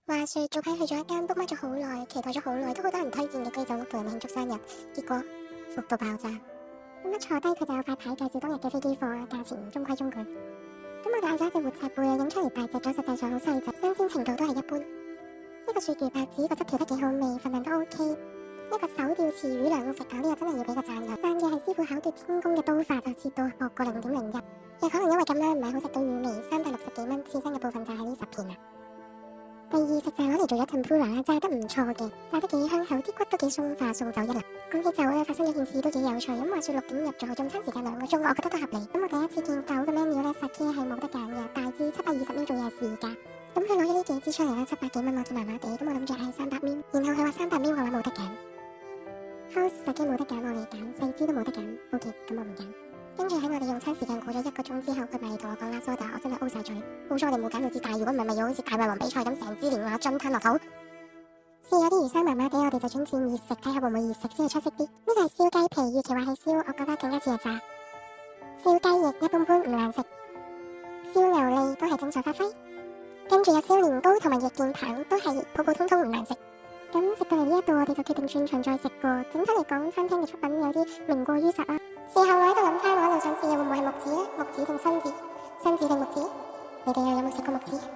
話說早排去咗一間 book 咗好耐，期待咗好耐，都好多人推薦嘅居酒屋同人慶祝生日，結果伏到爆炸。咁一坐低佢就有塊牌介紹當日嘅飛機貨，價錢中規中矩。咁我哋嗌咗一隻活赤貝，影出嚟大隻咗，實際上好細隻，新鮮程度都係一般。一個鱈魚白子，個汁調得幾好味，份量都 OK。一個手吊池魚兩食啊，呢個真係要俾個讚嘅。讚嘅係師傅巧奪天工嘅刀法啊，切到薄過0.01。又可能因為咁啦，唔係好食到魚味，360幾蚊，刺身嘅部分就係呢10片啊。第二食就係攞嚟做咗 tempura 啦，炸得唔錯嘅，炸得幾香口，啲骨都幾鬆化，送酒一流。講起酒咧，發生咗件事都幾有趣。咁話說6點入座，用餐時間2個鐘，我覺得都合理。咁我第一次見酒嘅 menu 咧，sake 係冇得揀嘅，大致720蚊，仲要係市價。咁佢攞咗呢幾支出嚟啦，700幾蚊，我見麻麻地，咁我諗住嗌300蚊，然後佢話300蚊嘅話冇得揀。House sake 冇得揀，我嚟揀，4支都冇得揀。OK，咁我唔揀。跟住喺我哋用餐時間過咗1個鐘之後，佢咪嚟同我講啦，soda，我真係 O 晒嘴。好彩我哋冇揀到支大，如果唔係咪要好似大胃王比賽咁，成支連話樽吞落肚。試咗啲魚生麻麻地，我哋就轉戰熱食，睇下會唔會熱食先係出色啲。呢個係燒雞皮，與其話係燒，我覺得更加似係炸。燒雞翼一般般唔難食，燒牛脷都係正常發揮。跟住有燒年糕同埋翼健棒，都係普普通通唔難食。咁食到嚟呢一度，我哋就決定轉場再食過。整體嚟講，餐廳嘅出品有啲名過於實啦。事後我喺度諗翻，我一路想試嘅會唔會係木子呢？木子定新子？新子定木子？你哋又有冇食過木子？